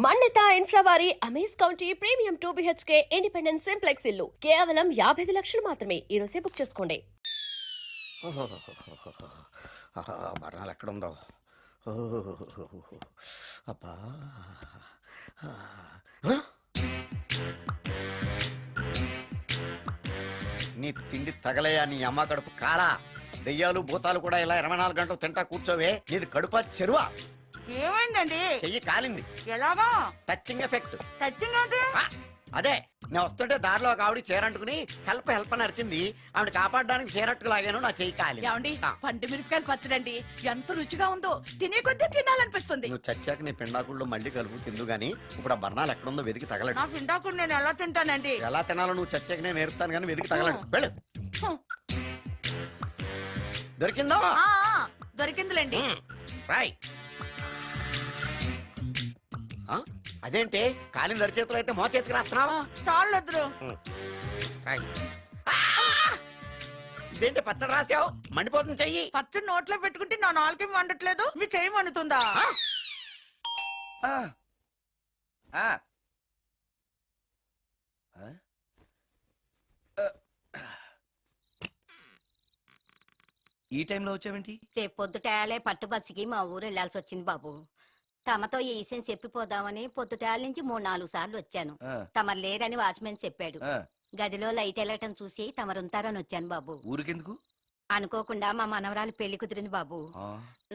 మన్నిత infra వారి amaze county premium 2 BHK independent simplex ఇల్లు కేవలం 55 లక్షలు మాత్రమే. ఈ రోజే బుక్ చేసుకోండి. మరణాలు ఎక్కడుందో అబ్బా. నీ తిండి తగలయా నీ అమ్మ కడుపు కాలా. దెయ్యాలు భూతాలు కూడా ఇలా 24 గంటలు తింటా కూర్చోవే. నీది కడుపా చెరువా? ఏమైందండి? చెయ్యి కాలింది. ఎలాగా? Touching effect. టచింగ్ అంటే అదే నేను వస్తుంటే దారిలో ఒక ఆవిడ చీరంటుకుని హెల్ప్ హెల్ప్ అని అరిచింది. ఆవిడ కాపాడడానికి చీరట్టుకు లాగాను, నా చెయ్యి కాలి. ఏమండి, పండు మిరపకాయలు పచ్చడండి ఎంత రుచిగా ఉందో, తినే కొద్దీ తినాలనిపిస్తుంది. నువ్వు చచ్చాక నీ పిండాకుళ్ళు మళ్ళీ కలుపు తిందు గానీ ఇప్పుడు ఆ బర్ణాలు ఎక్కడుందో వెతికి తగలడు. నా పిండాకుడు నేను ఎలా తింటానండి? ఎలా తినాలో నువ్వు చచ్చాక నేను నేర్పుతాను కానీ వెతికి తగలడు. వెళ్ళు. దొరికిందో? దొరికిందిలేండి. రాయ్. అదేంటి కాలిన దరిచేతులు అయితే మో చేతికి రాస్తున్నావు? చాలు. ఇదేంటి పచ్చడి రాసావు? మండిపోతుంది చెయ్యి. పచ్చడి నోట్లో పెట్టుకుంటే నా నాలుగు వండట్లేదు, మీ చెయ్యి వండుతుందా? ఈ టైంలో వచ్చావేంటి? రేపు పొద్దుటాలే పట్టుబస్సుకి మా ఊరు వెళ్లాల్సి వచ్చింది బాబు. తమతో ఈ విషయం చెప్పిపోదామని పొద్దుటాల నుంచి 3-4 సార్లు వచ్చాను. తమరు లేరని వాచ్మెన్ చెప్పాడు. గదిలో లైట్ వెళ్ళటం చూసి తమరుంటారని వచ్చాను బాబు. ఊరికెందుకు? అనుకోకుండా మా మనవరాలు పెళ్లి కుదిరింది బాబు.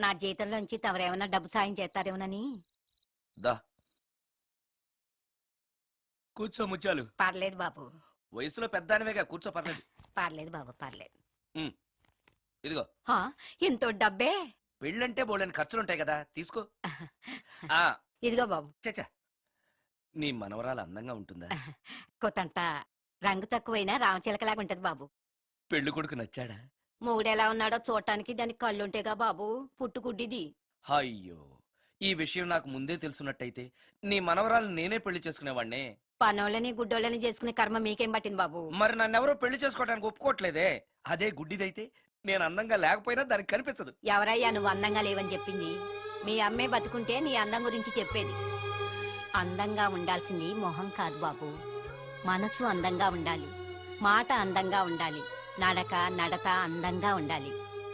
నా జీతంలోంచి తమరేమన్నా డబ్బు సాయం చేస్తారేమోనని. కూర్చో ముచ్చాలు. పర్లేదు బాబు. వయసులో పెద్దానివేగా, కూర్చో. పర్లేదు. పర్లేదు బాబు, పర్లేదు. ఇదిగో ఇంతో డబ్బే. పెళ్ళంటే బోళ్ళని ఖర్చులుంటాయి కదా, తీసుకో. ఇదిగో బాబు. చచ్చా, నీ మనవరాలు అందంగా ఉంటుందా? కొత్తంత రంగు తక్కువైనా రామచిలకలాగా ఉంటది బాబు. పెళ్లి కొడుకు నచ్చాడా? మూడెలా ఉన్నాడో చూడటానికి దానికి కళ్ళుంటేగా బాబు, పుట్టుకుడ్డిది. అయ్యో, ఈ విషయం నాకు ముందే తెలుసున్నట్టయితే నీ మనవరాలు నేనే పెళ్లి చేసుకునేవాడినే. పనోళ్ళని గుడ్డోళ్ళని చేసుకునే కర్మ మీకేం పట్టింది బాబు? మరి నన్నెవరో పెళ్లి చేసుకోవడానికి ఒప్పుకోవట్లేదే. అదే గుడ్డిదైతే నేను అందంగా లేకపోయినా దానికి కనిపించదు. ఎవరయ్యా నువ్వు అందంగా లేవని చెప్పింది? మీ అమ్మే బతుకుంటే నీ అందం గురించి చెప్పేది. అందంగా ఉండాల్సింది మొహం కాదు బాబు, మనసు అందంగా ఉండాలి, మాట అందంగా ఉండాలి, నడక నడత అందంగా ఉండాలి.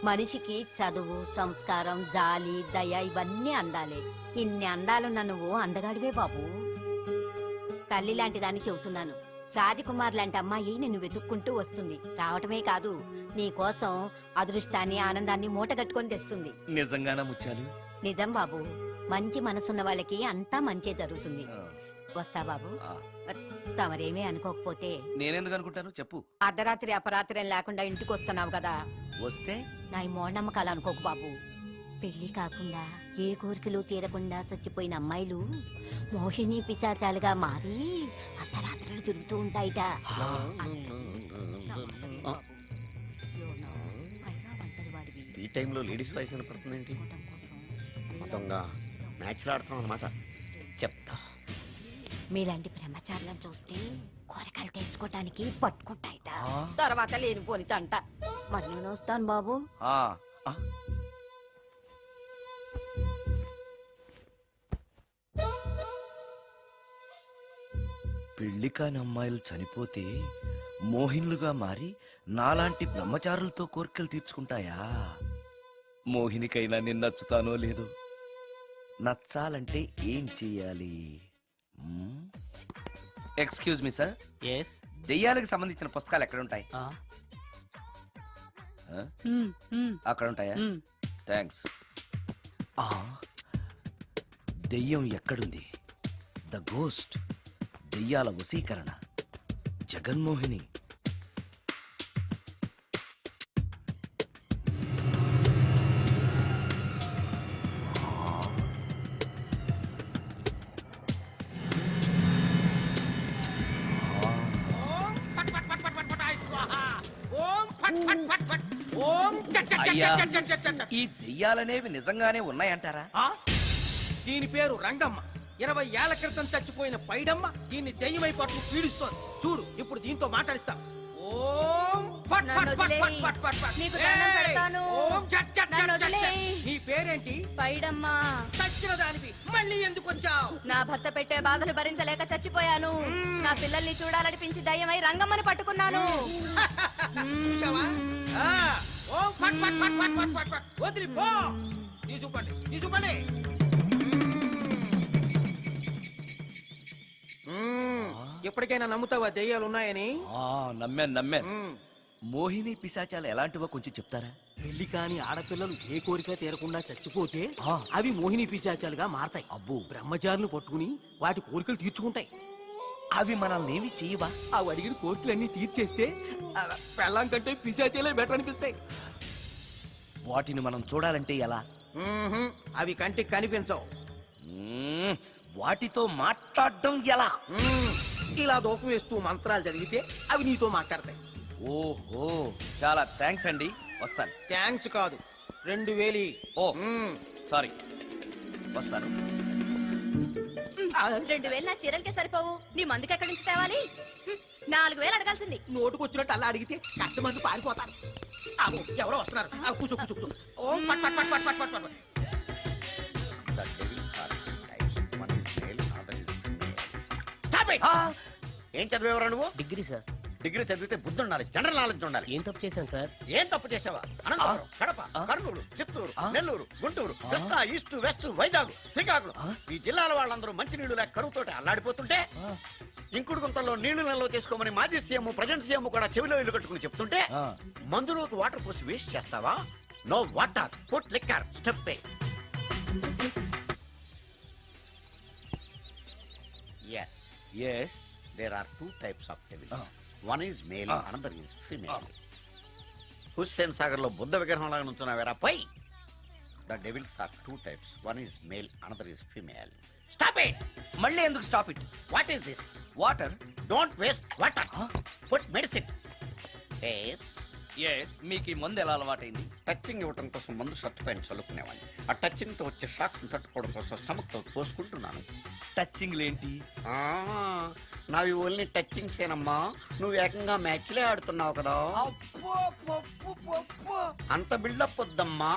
మనిషికి చదువు, సంస్కారం, జాలి, దయ ఇవన్నీ అందాలే. ఇన్ని అందాలున్న నువ్వు అందగాడివే బాబు. తల్లి లాంటి దాన్ని చెబుతున్నాను. రాజకుమార్ లాంటి అమ్మాయి నిన్ను వెతుక్కుంటూ వస్తుంది. రావటమే కాదు, నీ కోసం అదృష్టాన్ని, ఆనందాన్ని మూటగట్టుకొని తెస్తుంది. నిజంగానా ముత్యాలు? నిజం బాబు. మంచి మనసున్న వాళ్ళకి అంతా మంచే జరుగుతుంది. వస్తా బాబు. తమరేమీ అనుకోకపోతే. నేనెందుకు అనుకుంటాను చెప్పు. అర్ధరాత్రి అపరాత్రి లేకుండా ఇంటికి వస్తున్నావు కదా, వస్తే నా ఈ మూఢనమ్మకాలు అనుకోకు బాబు. పెళ్లి కాకుండా ఏ కోరికలు తీరకుండా చచ్చిపోయిన అమ్మాయిలు మోహిని పిశాచాలుగా మారి అర్ధరాత్రులు తిరుగుతూ ఉంటాయిట. ఈ టైంలో లేడీస్ వాయిస్ వినపడుతుందేంటి? మొత్తంగా మ్యాచ్లు ఆడుతున్నాం అనమాట. చెప్తా. మీలాంటి బ్రహ్మచారులను చూస్తే కోరికలు తెచ్చుకోవటానికి పట్టుకుంటాయిట. తర్వాత లేనిపోనిత అంట. మరి నేను వస్తాను బాబు. పెళ్లి కాని అమ్మాయిలు చనిపోతే మోహినులుగా మారి నాలాంటి బ్రహ్మచారులతో కోరికలు తీర్చుకుంటాయా? మోహినికైనా నేను నచ్చుతానో లేదో. నచ్చాలంటే ఏం చెయ్యాలి? Excuse me sir. ఎస్. దెయ్యాలకు సంబంధించిన పుస్తకాలు ఎక్కడ ఉంటాయి? అక్కడ ఉంటాయా? థ్యాంక్స్. దెయ్యం ఎక్కడుంది? ద గోస్ట్, దెయ్యాల వశీకరణ, జగన్మోహిని. ఈ దెయ్యాలనేవి నిజంగానే ఉన్నాయంటారా? దీని పేరు రంగమ్మ. 20 ఏళ్ల క్రితం చచ్చిపోయిన పైడమ్మ దీన్ని దెయ్యమై పట్టు పీడిస్తోంది. చూడు, ఇప్పుడు దీంతో మాట్లాడిస్తా. ఓం పట్, నన్ను పట్, పట్, వదిలేయ్. పట్, పట్, పట్. నీకు దండం ఏయ్! పెడతాను. ఓం చట్, చట్, నన్ను చట్, చట్, చట్. వదిలేయ్. నీ పేరేంటి? పైడమ్మా చచ్చిన దానివి మళ్ళీ ఎందుకు వచ్చావు? నా భర్త పెట్టే బాధలు భరించలేక చచ్చిపోయాను. నా పిల్లల్ని చూడాలనిపించి దయ్యమై రంగమ్మని పట్టుకున్నాను. చూసావా? ఆ, ఓం పట్, పట్, పట్, పట్, పట్, పట్, పట్. వదిలి పో. తీసుకోండి, తీసుకోండి. ఎప్పటికైనా నమ్ముతావా దెయ్యాలు ఉన్నాయని? నమ్మాను మ్మ్. మోహిని పిశాచాలు ఎలాంటివో కొంచెం చెప్తారా? పెళ్లి కాని ఆడపిల్లలు ఏ కోరిక తీరకుండా చచ్చిపోతే ఆ. అవి మోహిని పిశాచాలుగా మారతాయి. అబ్బో. బ్రహ్మచారులు పట్టుకుని వాటి కోరికలు తీర్చుకుంటాయి. అవి మనల్ని ఏమి చేయవా? అవి అడిగిన కోరికలన్నీ తీర్చేస్తే ఆ, పెళ్ళాం కంటే పిశాచాలే బెటర్ అనిపిస్తాయి. వాటిని మనం చూడాలంటే ఎలా? మ్మ్హ్మ్. అవి కంటికి కనిపించవు. మ్మ్, వాటితో మాట్లాడడం ఎలా? మ్మ్. ఇలా దూపం వేస్తూ మంత్రాలు చదివితే అవి నీతో మాట్లాడతాయి. ఓహో, చాలా థ్యాంక్స్ అండి, వస్తాను. థ్యాంక్స్ కాదు, 2000. ఓ మ్మ్. సారీ, వస్తాను. 2000 నా చీరలకే సరిపోవు. నీ మందుకి ఎక్కడి నుంచి తేవాలి? 4000 అడగాల్సింది. నోటుకొచ్చినట్టు అలా అడిగితే కష్టమంది పారిపోతారు. ఆగు, ఎవరో వస్తున్నారు. ఆ, కూర్చో కూర్చో కూర్చో. ఓం పట్ పట్ పట్ పట్ పట్ పట్ పట్. The devils are two types. One is male, another is female. Stop it! ఏం చదివేవరా నువ్వు? Degree sir. డిగ్రీ చదివితే బుద్ధి ఉండాలి, జనరల్ నాలెడ్జ్ ఉండాలి. ఏం తప్పు చేశాను సార్? ఏం తప్పు చేసావా? అనంతపురం, కడప, కర్నూలు, చిత్తూరు, నెల్లూరు, గుంటూరు, కృష్ణా, ఈస్ట్, వెస్ట్, వైజాగ్, శ్రీకాకుళం ఈ జిల్లాల వాళ్ళందరూ మంచినీళ్లు లేక కరువుతోటి అల్లాడిపోతుంటే ఇంకుడు గుంతల్లో నీళ్లు నిల్వ చేసుకోమని మాజీ సీఎం ప్రజెంట్ సీఎం కూడా చెవిలో ఇల్లు కట్టుకుని చెప్తుంటే మందులోకి వాటర్ పోసి వేస్ట్ చేస్తావా? No water, food liquor, step పే. Yes, yes. there are two types of devils. One is male, another is female. Hussain Sagar లో బుద్ధ విగ్రహం లాగా నుంచున్నావేరా పై. The devils are two types. One is male, another is female. Stop it! మళ్ళీ ఎందుకు stop it? What is this? Water. Don't waste water. Put medicine. Yes. Yes, మీకు ఈ మందు ఎలా అలవాటైంది? టచింగ్ ఇవ్వటం కోసం మందు షర్ట్ పైన చల్లుకునేవాడిని. ఆ టచింగ్ తో వచ్చే షాక్స్ తట్టుకోవడం కోసం స్టమక్ తో పోసుకుంటున్నాను. టచింగ్ ఏంటి? నావి ఓన్లీ టచింగ్స్ ఏనమ్మా. నువ్వు ఏకంగా మ్యాచ్లే ఆడుతున్నావు కదా. అంత బిల్డప్ వద్దమ్మా.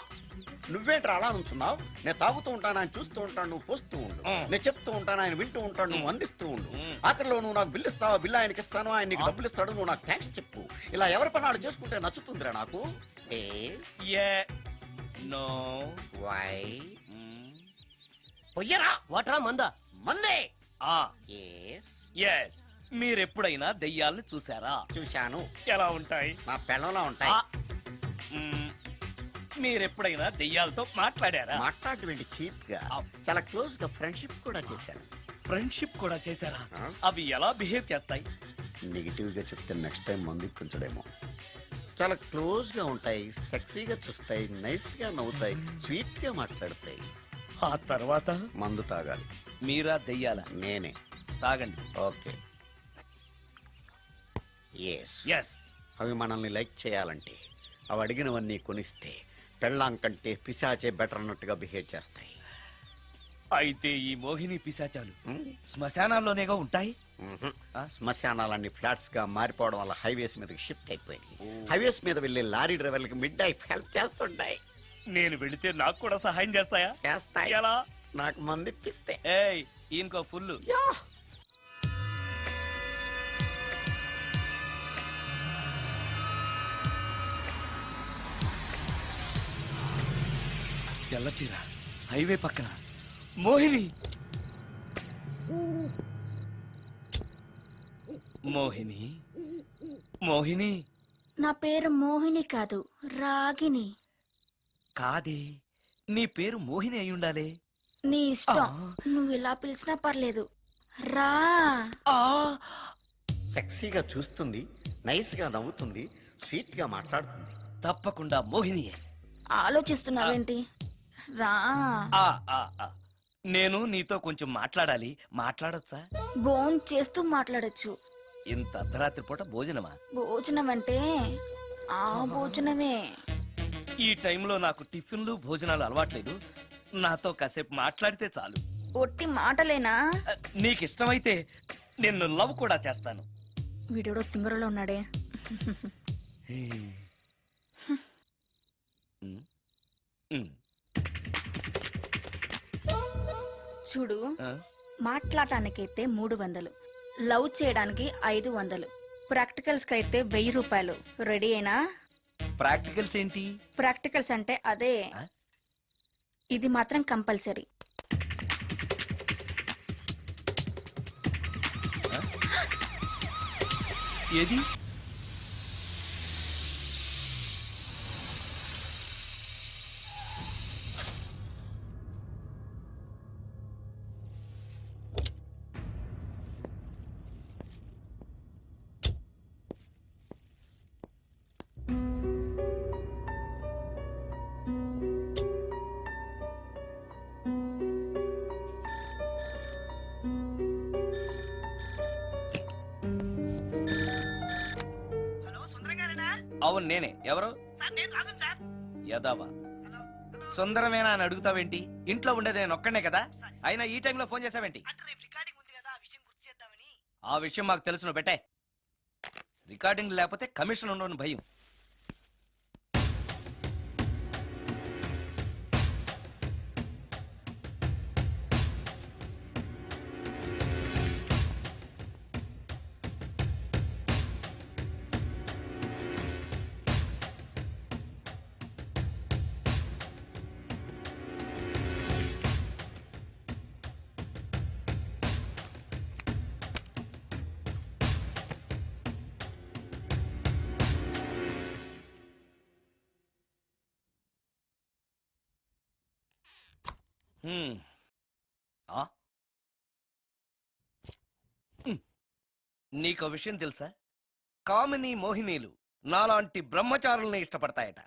నువ్వేంట్రా అలా నుంచున్నావు? నేను తాగుతూ ఉంటాను, ఆయన చూస్తూ ఉంటాను, నువ్వు పోస్తూ ఉండు. నేను చెప్తూ ఉంటాను, ఆయన వింటూ ఉంటాడు, నువ్వు అందిస్తూ ఉండు. ఆఖరిలో నువ్వు నాకు బిల్లు ఇస్తావా, బిల్లు ఆయనకి ఇస్తాను, ఆయన నీకు డబ్బులు ఇస్తాడు, నువ్వు నాకు థ్యాంక్స్ చెప్పు. ఇలా ఎవరి పని ఆడు చేసుకుంటే నచ్చుతుందిరా నాకు. నో. వై పొయ్యరా వాటరా మందా? మందే. ఆ ఎస్ ఎస్, మీరెప్పుడైనా దెయ్యాలను చూసారా? చూశాను. ఎలా ఉంటాయి? నా పెళ్ళంలా ఉంటాయి. మీరెప్పుడైనా దెయ్యాలతో మాట్లాడారా? మాట్లాడేటువంటి చీప్ గా చాలా క్లోజ్ గా ఫ్రెండ్షిప్ కూడా చేశాను. ఫ్రెండ్షిప్ కూడా చేశారా? ఆ? అవి ఎలా బిహేవ్ చేస్తాయి? నెగిటివ్ గా చెప్తే నెక్స్ట్ టైం మందు ఇప్పించడేమో. చాలా క్లోజ్ గా ఉంటాయి, సెక్సీగా చూస్తాయి, నైస్ గా నవ్వుతాయి, స్వీట్ గా మాట్లాడతాయి. ఆ తర్వాత మందు తాగాలి. మీరా దెయ్యాలా? నేనే. తాగండి. ఓకే. ఎస్. ఎస్. అవి మనల్ని లైక్ చేయాలంటే అవి అడిగినవన్నీ కొనిస్తే పెళ్ళాం కంటే పిశాచే బెటర్ అన్నట్టుగా బిహేవ్ చేస్తాయి. అయితే ఈ మోహిని పిశాచాలు హ్మ్? శ్మశానాల్లోనేగా ఉంటాయి? మ్మ్హ్. శ్మశానాలన్నీ ఫ్లాట్స్ గా మారిపోవడం వల్ల హైవేస్ మీదకి షిఫ్ట్ అయిపోయింది. హైవేస్ మీద వెళ్లే లారీ డ్రైవర్లకి మిడ్ నైట్ హెల్ప్ చేస్తుంటాయి. నేను వెళితే నాకు కూడా సహాయం చేస్తాయా? చేస్తాయి. ఎలా? నాకు మంది ఇప్పిస్తే. ఏయ్, ఈయనకో ఫుల్. తెల్లచీర, హైవే పక్కన మోహిని. మోహిని, మోహిని. నా పేరు మోహిని కాదు, రాగిని. కాదే, నీ పేరు మోహిని అయి ఉండాలి. నీ ఇష్టం, ఆ. నువ్వు ఇలా పిలిచినా పర్లేదు. రా. సెక్సీగా చూస్తుంది, నైస్ గా నవ్వుతుంది, స్వీట్ గా మాట్లాడుతుంది. తప్పకుండా మోహినియే. ఆలోచిస్తున్నావేంటి? రా. ఆ, ఆ, ఆ. నేను నీతో కొంచెం మాట్లాడాలి. మాట్లాడొచ్చా? భోన్ చేస్తూ మాట్లాడొచ్చు. ఇంత అర్ధరాత్రి పూట భోజనమా? భోజనం అంటే ఆ భోజనమే. ఈ టైంలో నాకు టిఫిన్లు భోజనాలు అలవాట్లేదు. నాతో కాసేపు మాట్లాడితే చాలు. ఒట్టి మాటలేనా? నీకిష్టమైతే నిన్ను లవ్ కూడా చేస్తాను. వీడెవడో తింగరలో ఉన్నాడే. చూడు ఆ? మాట్లాడటానికైతే 300, లవ్ చేయడానికి 500, ప్రాక్టికల్స్ కి అయితే 1000 రూపాయలు. రెడీ అయినా? ప్రాక్టికల్స్ ఏంటి? ప్రాక్టికల్స్ అంటే అదే. ఆ? ఇది మాత్రం కంపల్సరీ. ఏది? హలో సుందరం గారేనా? అవును నేనే. ఎవరు? సార్ నేను రాజు సార్. యదావా. Hello hello. సుందరమేనా అని అడుగుతావేంటి? ఇంట్లో ఉండేది నేను ఒక్కనే కదా. అయినా ఈ టైంలో ఫోన్ చేసావేంటి? అంటే రేపు రికార్డింగ్ ఉంది కదా, ఆ విషయం గుర్తు చేద్దామని. ఆ విషయం మాకు తెలుసు, నువ్వు పెట్టే. రికార్డింగ్ లేకపోతే కమిషన్ ఉండవని భయం. హ్మ్. ఆ? నీకో విషయం తెలుసా? కామిని మోహినీలు నాలాంటి బ్రహ్మచారుల్ని ఇష్టపడతాయట.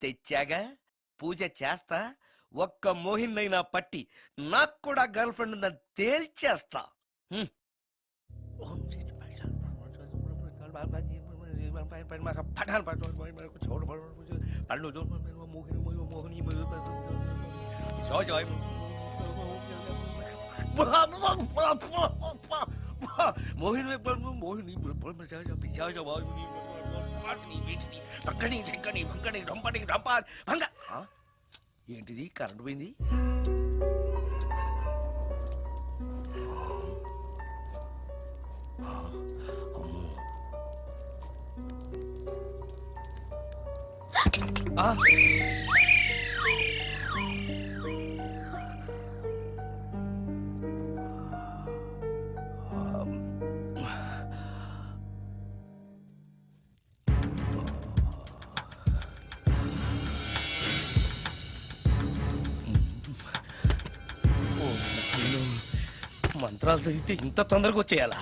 తెచ్చాగా, పూజ చేస్తా, ఒక్క మోహిన్నైనా పట్టి నాకు కూడా గర్ల్ ఫ్రెండ్ ఉందని తేల్చేస్తా. హ్మ్. ఏంటిది? కరెంట్ పోయింది. ఆ! మంత్రాలు చదివితే ఇంత తొందరగా వచ్చేయాలా?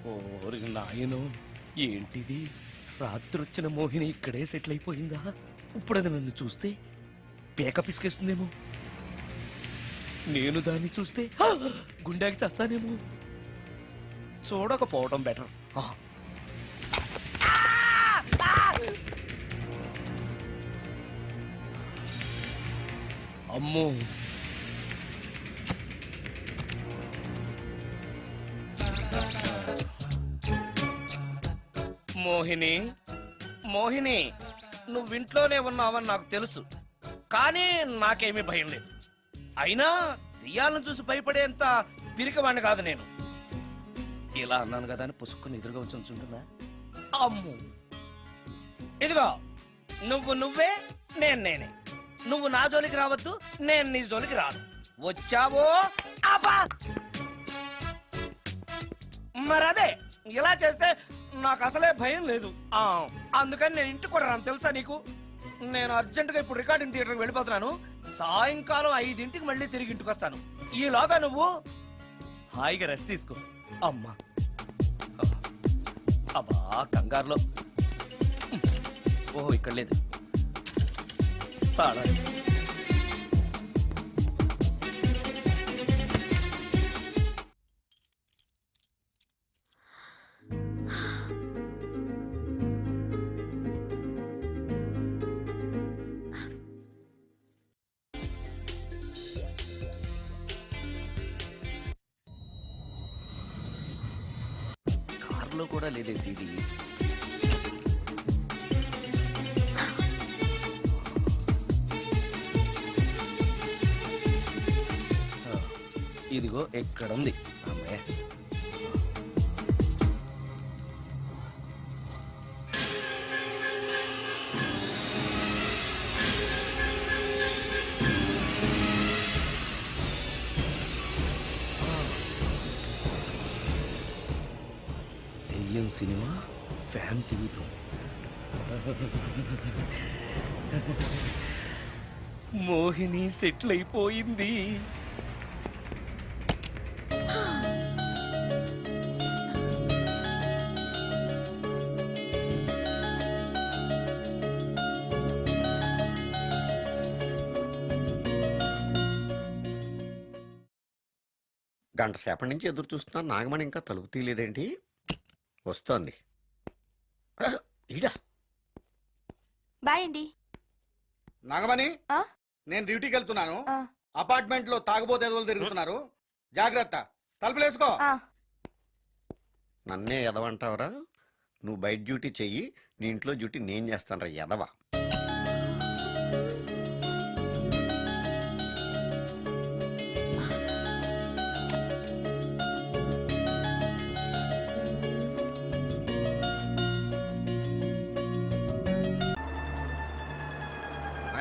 ఓరి నాయనో, ఏంటిది? రాత్రొచ్చిన మోహిని ఇక్కడే సెటిల్ అయిపోయిందా? ఇప్పుడు అది నన్ను చూస్తే పేక పిసికేస్తుందేమో. నేను దాన్ని చూస్తే గుండెకి చస్తానేమో. చూడకపోవడం బెటర్. అమ్మో మోహిని మోహిని నువ్వింట్లోనే ఉన్నావని నాకు తెలుసు, కానీ నాకేమీ భయం లేదు. అయినా దెయ్యాలను చూసి భయపడేంత పిరికవాణ్ణి కాదు నేను. ఇలా అన్నాను కదా అని పుసుక్కుని ఎదురుగా వచ్చి ఉంచుంటున్నా. అమ్ము ఇదిగో, నువ్వే నేను నేనే. నువ్వు నా జోలికి రావద్దు, నేను నీ జోలికి రాను. వచ్చావో అబ్బా! మరదే ఇలా చేస్తే నాకు అసలే భయం లేదు. అందుకని నేను ఇంటికి కూడా రాను, తెలుసా నీకు? నేను అర్జెంటుగా ఇప్పుడు రికార్డింగ్ థియేటర్కి వెళ్ళిపోతున్నాను. సాయంకాలం 5ంటికి మళ్ళీ తిరిగి ఇంటికి వస్తాను. ఈలోగా నువ్వు హాయిగా రెస్ట్ తీసుకో. అమ్మా అబ్బా కంగారులో. ఓహో ఇక్కడ లేదు తాళాలు. కార్లో కూడా లేదే సీడీ. ఇదిగో ఎక్కడుంది అమ్మాయి. దెయ్యం సినిమా ఫ్యాన్ తిరుగుతుంది. మోహిని సెటిల్ అయిపోయింది. గంట సేపటి నుంచి ఎదురు చూస్తున్నాను, నాగమణి ఇంకా తలుపు తీయలేదేంటి? వస్తోంది. ఈడా బాయ్ అండి. నాగమణి, ఆ? నేను డ్యూటీకి వెళ్తున్నాను. ఆ. అపార్ట్మెంట్ లో తాగుబోతు ఎదవలు తిరుగుతున్నారు, జాగ్రత్త. తలుపులేసుకో. నన్నే ఎదవంటావరా? నువ్వు బయట డ్యూటీ చెయ్యి, నీ ఇంట్లో డ్యూటీ నేను చేస్తాను రా ఎదవా.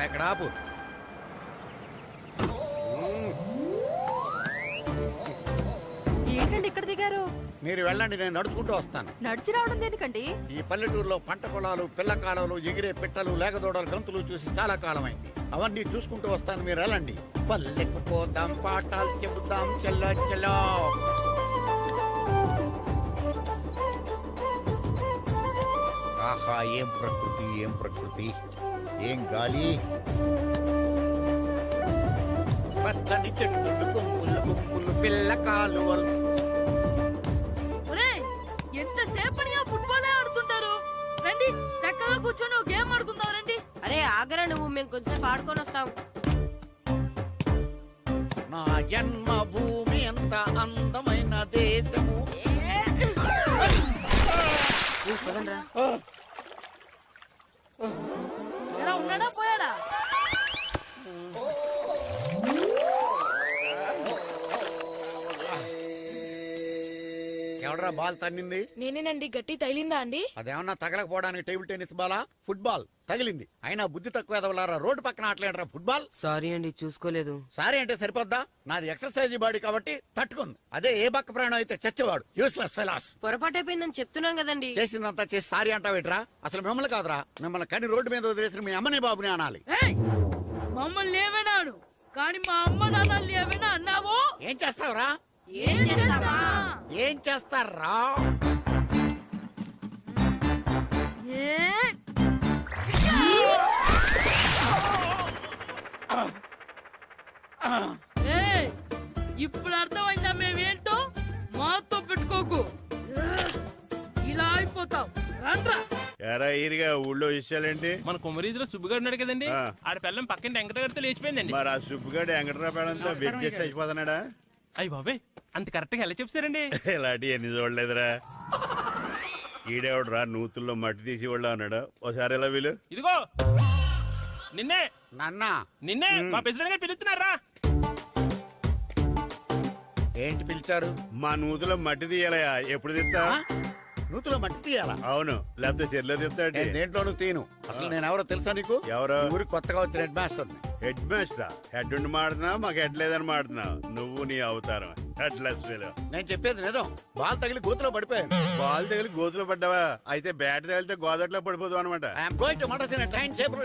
ఎక్కడ ఆపు. ఏంటండి ఇక్కడ దిగారు? మీరు వెళ్ళండి, నేను నడుచుకుంటూ వస్తాను. నడిచి రావడం దేనికండి? ఈ పల్లెటూరులో పంట పొలాలు, పిల్ల కాలాలు, ఎగిరే పిట్టలు, లేగదోడలు, గంతులు చూసి చాలా కాలమైంది. అవన్నీ చూసుకుంటూ వస్తాను, మీరు వెళ్ళండి. పల్లెకు పోదాం, పాఠాలు చెబుతాం, చెల్లో చెల్లో. ఆహా, ఏం ప్రకృతి, ఏం ప్రకృతి, ఏం గాలి. పచ్చని చెట్లు, గుంపులు గుంపులు, పిల్ల కాలువలు. ఎంతసేపనిగా ఫుట్బాల్ ఆడుతుంటారు? రండి చక్కగా కూర్చొని ఒక గేమ్ ఆడుకుందాం రండి. అరే ఆగరా నువ్వు, మేము కొంచెం ఆడుకొని వస్తాం. నా జన్మభూమి ఎంత అందమైన దేశము. ఎలా ఉన్నాడా పోయాడా? ఎవడరా బాల్ తన్నింది? నేనేనండి. గట్టి తగిలిందా అండి? అదేమన్నా తగలకపోవడానికి టేబుల్ టెన్నిస్ బాలా, ఫుట్బాల్ తగిలింది. అయినా బుద్ధి తక్కువ ఎదవలారా, రోడ్డు పక్కన ఆటలేడరా ఫుట్బాల్. సారీ అండి, చూసుకోలేదు. సారీ అంటే సరిపోద్దా? నాది ఎక్సర్సైజ్ బాడీ కాబట్టి తట్టుకుంది. అదే ఏ బక్క ప్రాణం అయితే చచ్చేవాడు. Useless fellas. పొరపాటు అయిపోయిందని చెప్తున్నాం కదండి. చేసిందంతా చేసి సారీ అంటావేట్రా? అసలు మిమ్మల్ని కాదురా, మిమ్మల్ని కని రోడ్డు మీద వదిలేసిన మీ అమ్మని బాబుని అనాలి. ఏయ్! మమ్మల్ని ఏమైనాడు కానీ మా అమ్మ నాన్నల్ని ఏమైనా అన్నావో? ఏం చేస్తావురా? ఏం చేస్తావా? ఏం చేస్తారా? ఇప్పుడు అర్థమైందా మేమేంటో? మాతో పెట్టుకోకు, ఇలా అయిపోతాం. రండ్రా. ఎరా ఎయిర్గా ఊళ్ళో విషయాలేంటి? మన కుమరీధిలో సుబ్బుగాడు ఉన్నాడు కదండి, ఆ. ఆడ పిల్లం పక్కన వెంకటగారితో లేచిపోయిందండి. మరి ఆ సుబ్బుగాడు వెంకటరాపేడంతో వెజ్జెస్ అయిపోతున్నాడా? అయ్యి బాబాయ్, అంత కరెక్ట్ గా ఎలా చెప్తారండి? ఇలాంటి ఎన్ని చూడలేదురా. ఈడేవడరా నూతుల్లో మట్టి తీసి వాళ్ళు అన్నాడు. ఒకసారి ఎలా వీలు ఇదిగో నిన్నే నాన్నా నిన్నే మా ప్రెసిడెంట్ గారు పిలుస్తున్నారా? ఏంటి పిలిచారు? మా నూతులో మట్టి తీయాలయా, ఎప్పుడు తీస్తా? నూతులో మట్టి తీయాలా? అవును, లేకపోతే చెర్లో తీస్తాడు. నేను దేంట్లోనూ తీను. అసలు నేను ఎవరో తెలుసా నీకు? ఎవరు? ఈ ఊరికి కొత్తగా వచ్చిన head master. Head master? Head ఉండి మాడుతున్నావు, మాకు హెడ్ లేదని మాడుతున్నావు. నువ్వు నీ అవతారం హెడ్ లెస్ ఫెలో. నేను చెప్పేది నిజం. బాల్ తగిలి గోతులో పడిపోయాను. బాల్ తగిలి గోతులో పడ్డావా? అయితే బ్యాట్ తగిలితే గోదట్లో పడిపోదు అనమాట. ఐఎమ్ గోయింగ్ టు మడస్ in train safe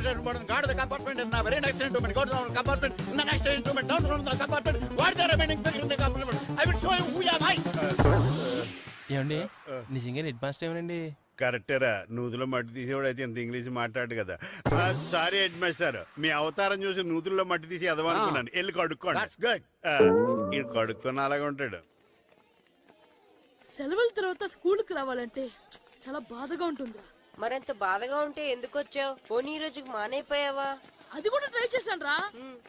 gourd the compartment in very next instrument go down compartment in the next instrument down from the compartment what the remaining thing in the compartment I will show you who am I. ఏమండి నిజంగా head master ఏమనండి? కరెక్టేరా, నూతులో మట్టి తీసేవాడు అయితే ఇంత English మాట్లాడు కదా. Sorry head master, మీ అవతారం చూసి నూతుల్లో మట్టి తీసి ఎదవనుకున్నాను. వెళ్ళి కడుక్కోండి. That's good. ఇది కడుక్కున్న అలాగే ఉంటాడు. సెలవుల తర్వాత స్కూల్ కి రావాలంటే చాలా బాధగా ఉంటుందిరా. మరంత బాధగా ఉంటే ఎందుకు వచ్చావు? పోనీ ఈ రోజుకి మానైపోయావా? అది కూడా ట్రై చేశాను రా,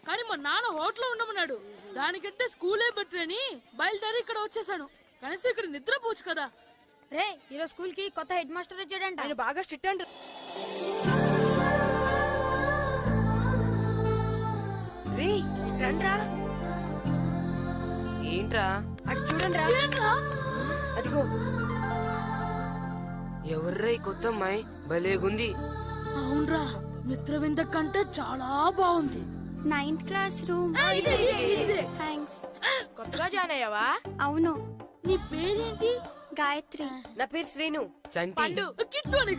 కానీ మా నాన్న హోటల్లో ఉండమన్నాడు. దానికంటే స్కూలే బెటర్ అని బయలుదేరి ఇక్కడ వచ్చేసాను. కనీసం ఇక్కడ నిద్రపోవచ్చు కదా. రే ఈరోజు స్కూల్ కి కొత్త హెడ్ మాస్టర్ వచ్చాడంట. ఆయన బాగా స్ట్రిక్ట్ అంట. రే రండ్రా. ఏంట్రా అటు చూడండిరా. ఏంట్రా? అదిగో ఎవర్రా ఈ కొత్త అమ్మాయి? భలేగుంది. అవునరా, మిత్రవింద కంటే చాలా బాగుంది. 9th class room. థ్యాంక్స్. కొత్తగా జాయిన్ అయ్యావా? అవును. నీ పేరేంటి? గాయత్రి. నా పేరు శ్రీను. చంటి. కిట్టు అని